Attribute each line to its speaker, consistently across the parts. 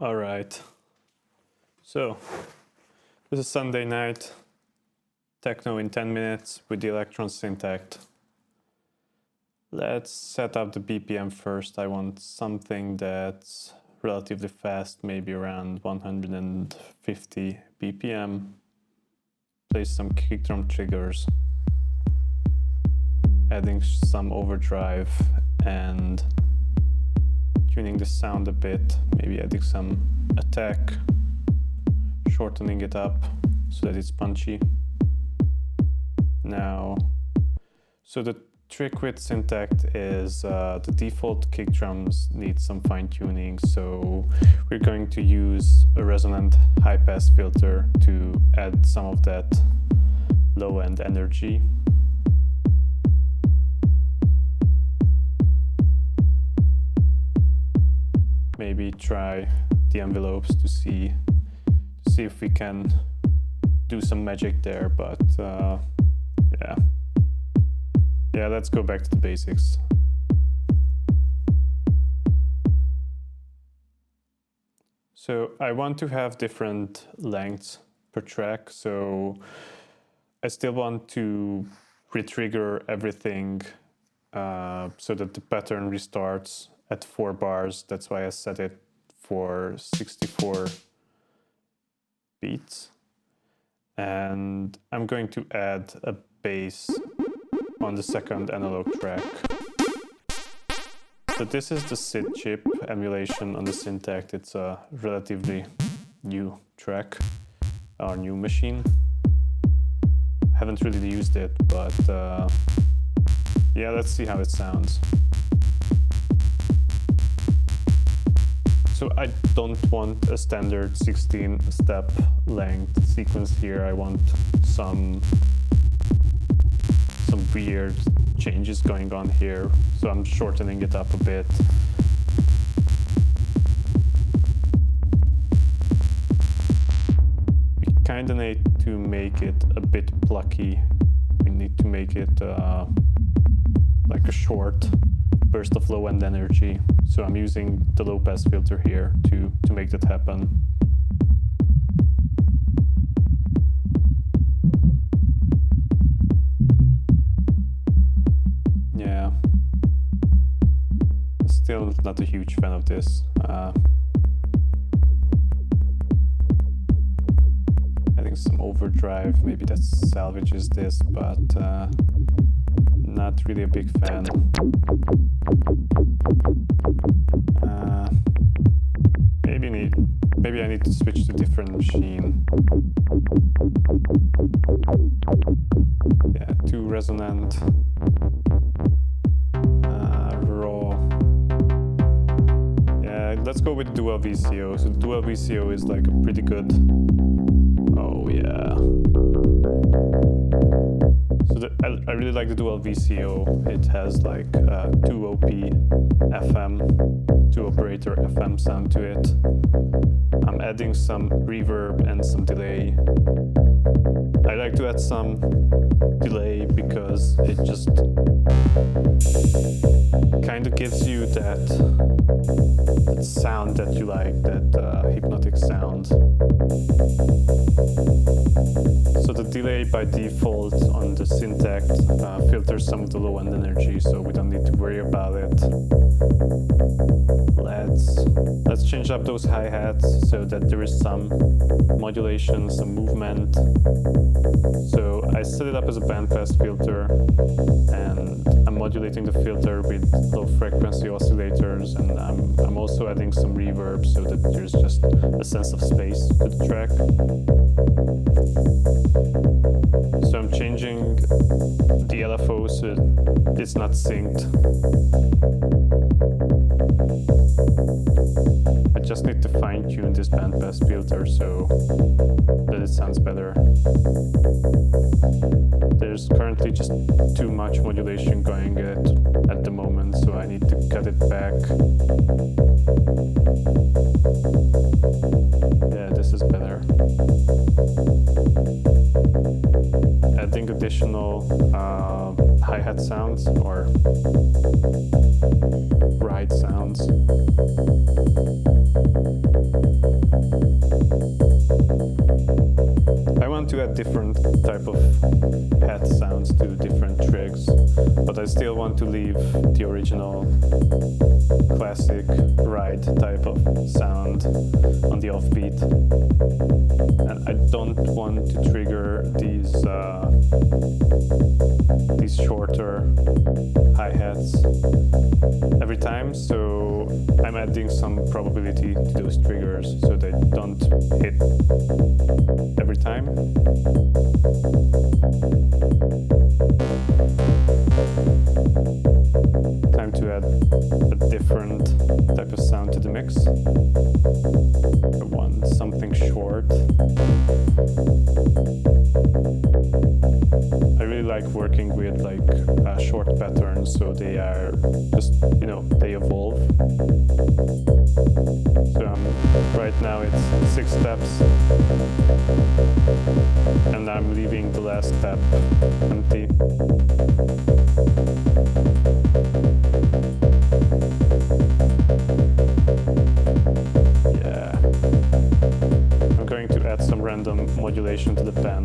Speaker 1: All right. So this is Sunday night. Techno in 10 minutes with the Elektron Syntakt. Let's set up the BPM first. I want something that's relatively fast, maybe around 150 BPM. Place some kick drum triggers, adding some overdrive and tuning the sound a bit, maybe adding some attack, shortening it up so that it's punchy. Now, so the trick with Syntakt is the default kick drums need some fine tuning, so we're going to use a resonant high pass filter to add some of that low end energy. Maybe try the envelopes to see if we can do some magic there, but yeah, let's go back to the basics. So I want to have different lengths per track, so I still want to retrigger everything so that the pattern restarts at 4 bars. That's why I set it for 64 beats. And I'm going to add a bass on the second analog track. So this is the SID chip emulation on the Syntakt. It's a relatively new track, or new machine. Haven't really used it, but yeah, let's see how it sounds. So I don't want a standard 16-step length sequence here. I want some weird changes going on here. So I'm shortening it up a bit. We kind of need to make it a bit plucky. We need to make it like a short burst of low-end energy. So I'm using the low-pass filter here to make that happen. Yeah. Still not a huge fan of this. Adding some overdrive, maybe that salvages this, but not really a big fan. Maybe I need to switch to a different machine. Yeah, too resonant. Raw. Yeah, let's go with dual VCO. So dual VCO is like a pretty good. Oh yeah. So I really like the dual VCO. It has like 2 OP FM, 2 operator FM sound to it. I'm adding some reverb and some delay. I like to add some delay because it just kind of gives you that sound that you like, that hypnotic sound. So the delay by default on the Syntakt filters some of the low-end energy, so we don't need to worry about it. Let's change up those hi-hats so that there is some modulation, some movement. So I set it up as a bandpass filter, and I'm modulating the filter with low-frequency oscillators, and I'm also adding some reverb so that there's just a sense of space to the track. So I'm changing the LFO so it's not synced. I just need to fine-tune this bandpass filter so that it sounds better. There's currently just too much modulation going at the moment, so I need to cut it back. Yeah, this is better. Adding additional hi-hat sounds or ride sounds. want to leave the original classic ride type of sound on the offbeat, and I don't want to trigger these shorter hi-hats every time, so I'm adding some probability to those triggers so they don't hit every time. Time to add a different type of sound to the mix. I want something short. I really like working with like short patterns, so they are just, you know, they evolve. So right now it's 6 steps, and I'm leaving the last step empty. Yeah. I'm going to add some random modulation to the pen,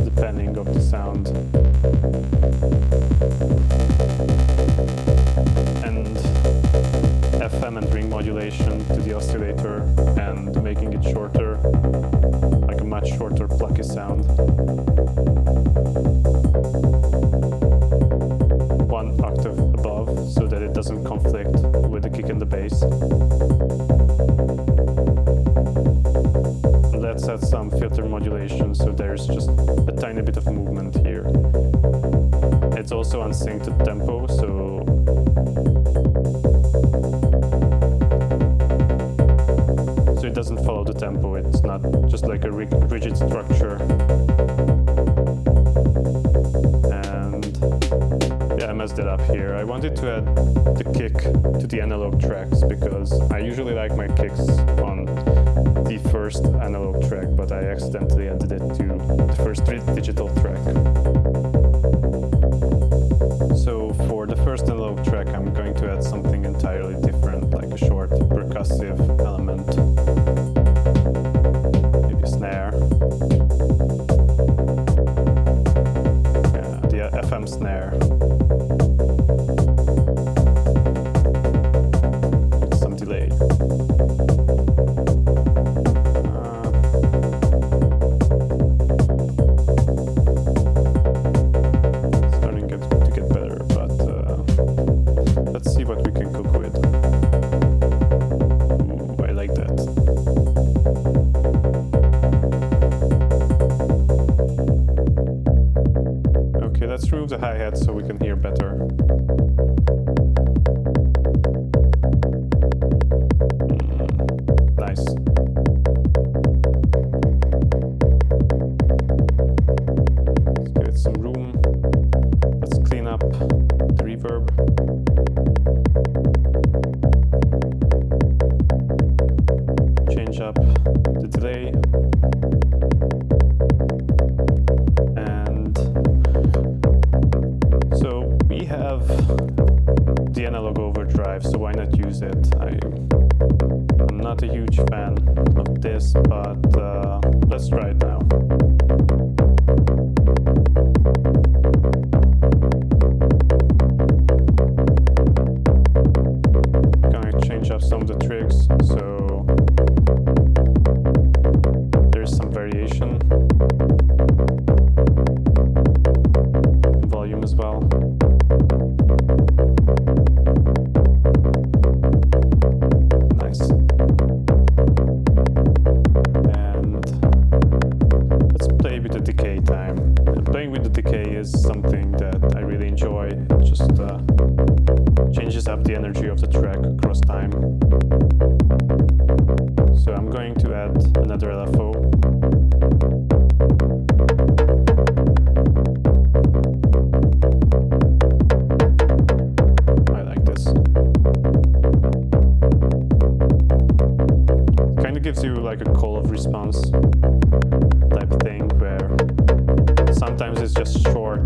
Speaker 1: depending of the sound. And FM and ring modulation to the oscillator and making it shorter, like a much shorter plucky sound. 1 octave above so that it doesn't conflict with the kick and the bass. Let's add some filter modulation so there's just a tiny bit of movement here. It's also unsynced to tempo, so it doesn't follow the tempo. It's not just like a rigid structure. And yeah, I messed it up here. I wanted to add the kick to the analog tracks because I usually like my kicks on the first analog track, but I accidentally added it to the first digital track. So for the first analog track, I'm going to add something entirely different, like a short percussive element. Maybe a snare. Yeah, the FM snare. Some delay. Let's remove the hi-hat so we can hear better. Nice. Let's give it some room. Let's clean up the reverb. Change up the delay. The analog overdrive, so why not use it? I'm not a huge fan of this, but let's try it now. Gonna change up some of the trigs, so there's some variation in volume as well. Playing with the decay is something that I really enjoy. It just changes up the energy of the track across time. So I'm going to add another LFO. I like this. It kind of gives you like a call of response type thing where sometimes it's just short,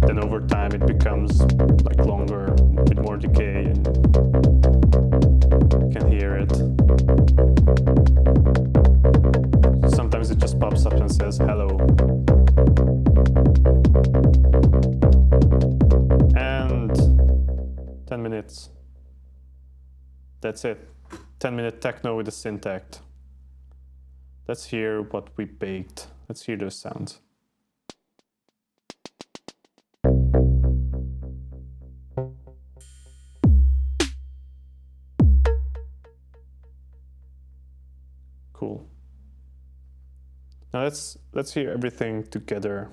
Speaker 1: then over time it becomes like longer with more decay and you can hear it. Sometimes it just pops up and says hello. That's it. 10-minute techno with the Syntakt. Let's hear what we baked. Let's hear those sounds. Cool. Now let's hear everything together.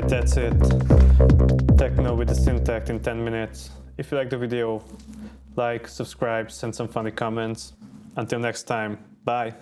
Speaker 1: That's it. Techno with the Syntakt in 10 minutes. If you like the video, like, subscribe, send some funny comments. Until next time, bye.